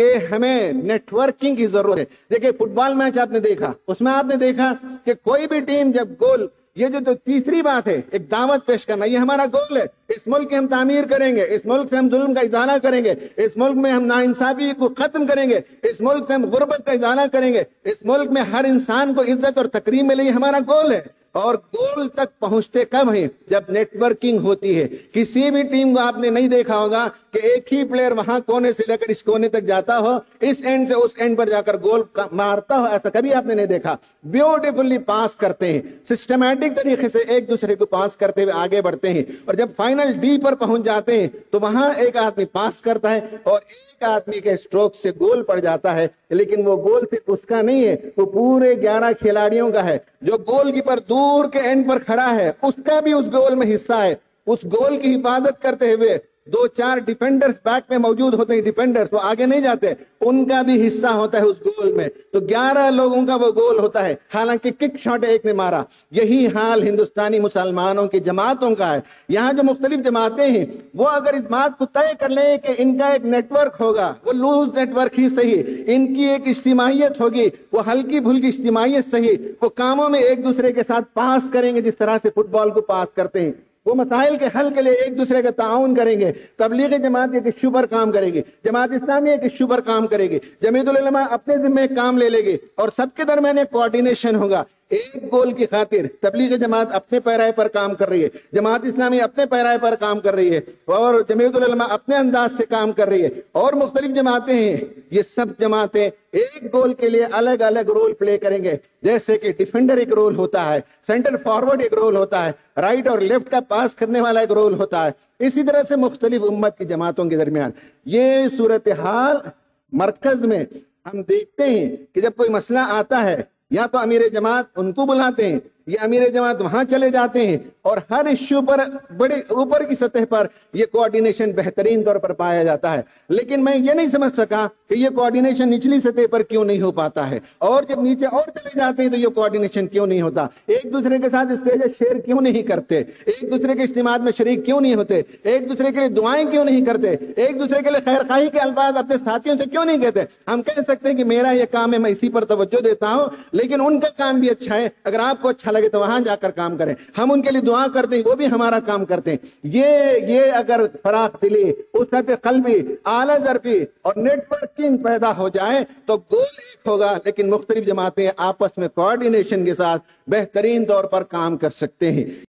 کہ ہمیں net working کی ضرورت ہے. دیکھیں فٹ بال میچ آپ نے دیکھا, اس میں آپ نے دیکھا کہ کوئی بھی ٹیم جب گول, یہ جو تیسری بات ہے ایک دعوت پیش کرنا, یہ ہمارا گول ہے. اس ملک کی ہم تعمیر کریں گے, اس ملک سے ہم ظلم کا ازالہ کریں گے, اس ملک میں ہم ناانصافی کو ختم کریں گے, اس ملک سے ہم غربت کا ازالہ کریں گے, اس ملک میں ہر انسان کو عزت اور تکریم ملے, یہ ہمارا گول ہے. اور گول تک پہنچتے کب ہیں؟ جب نیٹ ورکنگ ہوتی ہے. کسی بھی ٹیم کو آپ نے نہیں دیکھا ہوگا کہ ایک ہی پلیئر وہاں کونے سے لے کر اس کونے تک جاتا ہو, اس اینڈ سے اس اینڈ پر جا کر گول مارتا ہو, ایسا کبھی آپ نے نہیں دیکھا. بیوٹیفلی پاس کرتے ہیں, سسٹمیٹک طریقے سے ایک دوسرے کو پاس کرتے ہوئے آگے بڑھتے ہیں, اور جب فائنل ڈی پر پہنچ جاتے ہیں تو وہاں ایک آدمی پاس کرتا ہے اور ایک آدمی کے سٹروک سے گول پڑ جاتا ہے, لیکن وہ گول صرف اس کا نہیں ہے, وہ پورے 11 کھلاڑیوں کا ہے. جو گول کیپر دور کے اینڈ پر کھڑا ہے اس کا بھی اس گول میں حصہ ہے. اس گول کی حفاظت کرتے ہوئے 2-4 ڈیفینڈرز بیک میں موجود ہوتے ہیں, ڈیفینڈرز وہ آگے نہیں جاتے, ان کا بھی حصہ ہوتا ہے اس گول میں. تو 11 لوگوں کا وہ گول ہوتا ہے, حالانکہ کک شاٹ ایک نے مارا. یہی حال ہندوستانی مسلمانوں کی جماعتوں کا ہے. یہاں جو مختلف جماعتیں ہیں وہ اگر اس بات کو طے کر لیں کہ ان کا ایک نیٹ ورک ہوگا, وہ لوز نیٹ ورک ہی صحیح, ان کی ایک اجتماعیت ہوگی, وہ ہلکی پھلکی اجتماعیت صحیح, وہ کاموں میں ایک دوسرے کے ساتھ پاس کریں گے جس طرح سے فٹ بال کو پاس کرتے ہیں, وہ مسائل کے حل کے لیے ایک دوسرے کا تعاون کریں گے. تبلیغ جماعت ایک ایشو پر کام کرے گی, جماعت اسلامی ایک ایشو پر کام کرے گی, جمعیت العلماء اپنے ذمہ کام لے لے گی, اور سب کے درمیان ایک کوارڈینیشن ہوگا. ایک گول کی خاطر تبلیغ جماعت اپنے پیرائے پر کام کر رہی ہے, جماعت اسلامی اپنے پیرائے پر کام کر رہی ہے, اور جمعیت العلماء اپنے انداز سے کام کر رہی ہے, اور مختلف جماعتیں ہیں. یہ سب جماعتیں ایک گول کے لیے الگ الگ رول پلے کریں گے. جیسے کہ ڈیفینڈر ایک رول ہوتا ہے, سینٹر فارورڈ ایک رول ہوتا ہے, رائٹ اور لیفٹ کا پاس کرنے والا ایک رول ہوتا ہے. اسی طرح سے مختلف امت کی جماعتوں کے درمیان یہ صورتحال مرکز میں ہم دیکھتے ہیں کہ جب کوئی مسئلہ آتا ہے یا تو امیر جماعت ان کو بلاتے ہیں, یا امیر جماعت وہاں چلے جاتے ہیں, اور ہر ایشو پر بڑے اوپر کی سطح پر یہ کوارڈینیشن بہترین طور پر پایا جاتا ہے. لیکن میں یہ نہیں سمجھ سکا کہ یہ کوارڈینیشن نچلی سطح پر کیوں نہیں ہو پاتا ہے, اور جب نیچے اور چلے جاتے ہیں تو یہ کوارڈینیشن کیوں نہیں ہوتا. ایک دوسرے کے ساتھ اسٹیجز شیئر کیوں نہیں کرتے, ایک دوسرے کے اجتماعات میں شریک کیوں نہیں ہوتے, ایک دوسرے کے لیے دعائیں کیوں نہیں کرتے, ایک دوسرے کے لیے خیر خواہی کے الفاظ اپنے ساتھیوں سے کیوں نہیں کہتے. ہم کہہ سکتے ہیں کہ میرا یہ کام ہے, میں اسی پر توجہ دیتا ہوں, لیکن ان کا کام بھی اچھا ہے, اگر آپ کو اچھا لگے تو وہاں جا کر کام کریں. ہم ان کے لیے دعا کرتے ہیں, وہ بھی ہمارا کام کرتے ہیں. یہ اگر فراخ دلی, وسعت قلبی, اعلیٰ ظرفی اور نیٹ ورکنگ پیدا ہو جائے تو گول ایک ہوگا, لیکن مختلف جماعتیں آپس میں کوارڈینیشن کے ساتھ بہترین طور پر کام کر سکتے ہیں.